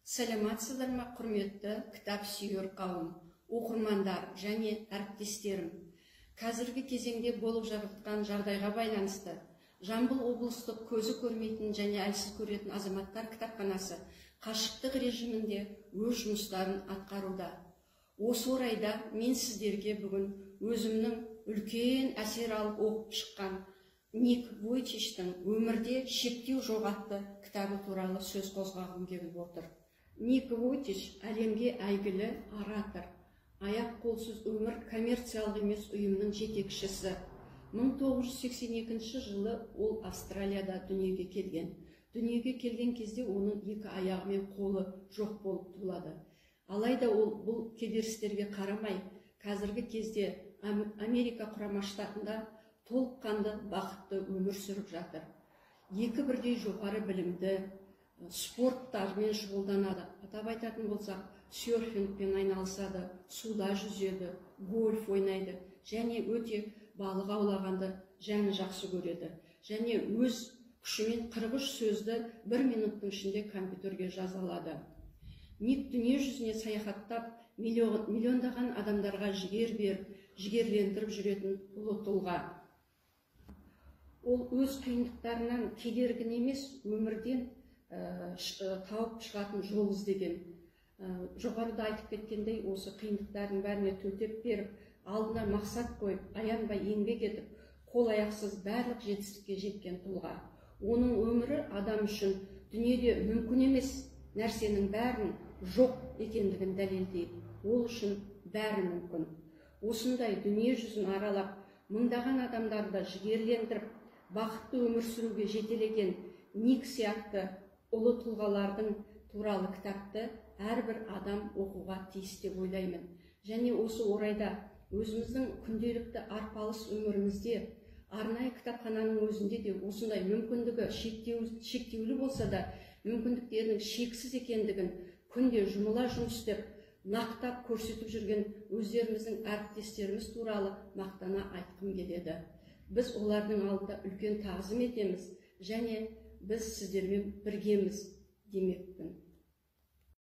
Сәлеметсіздер ме, құрметті кітап сүйер қауым, оқырмандар және әріптестерім. Қазіргі кезеңде болып жатқан жағдайға байланысты Жамбыл облыстық көзі көрмейтін және әлсіз көретін азаматтар кітапханасы қашықтық режимінде өз жұмыстарын атқаруда. Осы орайда мен сіздерге бүгін өзімнің үлкен әсер алып оқып шыққан Ник Вуйчичтің «Өмірде шектеу жоқ» атты кітабы туралы сөз қозғағым келіп отыр. Ник Вуйчич әлемге әйгілі оратор, аяқ-қолсыз өмір коммерциялық емес ұйымның жетекшісі. 1982 жылы ол Австралияда дүниеге келген. Дүниеге келген кезде оның екі аяғы мен қолы жоқ болып туылады. Алайда ол бұл кедерістерге қарамай, қазіргі кезде Америка құрама штатында толыққанды бақытты өмір сүріп жатыр. Екі бірдей жоғары білімді, спорттармен шұғылданады. Атап айтатын болсақ, серфингпен айналысады, суда жүзеді, гольф ойнайды және өте балық аулағанды және жақсы көреді. Және өз күшімен 43 сөзді 1 минуттың ішінде компьютерге жаза алады. Ник дүние жүзіне саяхаттап, миллиондаған адамдарға жігер беріп, жігерлендіріп жүретін ұлы тұлға. Ол өз қиындықтарынан кедергін емес, өмірден тауып шығатын жол іздеген. Жоғарыда айтып кеткендей, осы қиындықтардың бәріне төтеп беріп, алдына мақсат қойып, аянбай еңбек етіп, қол аяқсыз барлық жетістікке жеткен тұлға. Оның өмірі адам үшін дүниеде мүмкін емес нәрсенің бәрін жоқ екендігін дәлелдейді. Ол үшін бәрі мүмкін. Осындай дүние жүзін аралап, мыңдаған адамдарды жігерлендіріп, бақытты өмір сүруге жетелеген Ник сияқты ұлы тұлғалардың туралы кітапты әрбір адам оқуға тиіс деп ойлаймын. Және осы орайда өзіміздің күнделікті арпалыс өмірімізде арнайы кітапхананың өзінде де осындай мүмкіндігі шектеулі болса да, мүмкіндіктерінің шексіз екендігін күнде жұмыла жұмыс істеп, нақтап көрсетіп жүрген өздеріміздің әріптестеріміз туралы мақтана айтқым келеді. Біз олардың алдында үлкен тағзым етеміз және біз сіздермен біргеміз демекпін.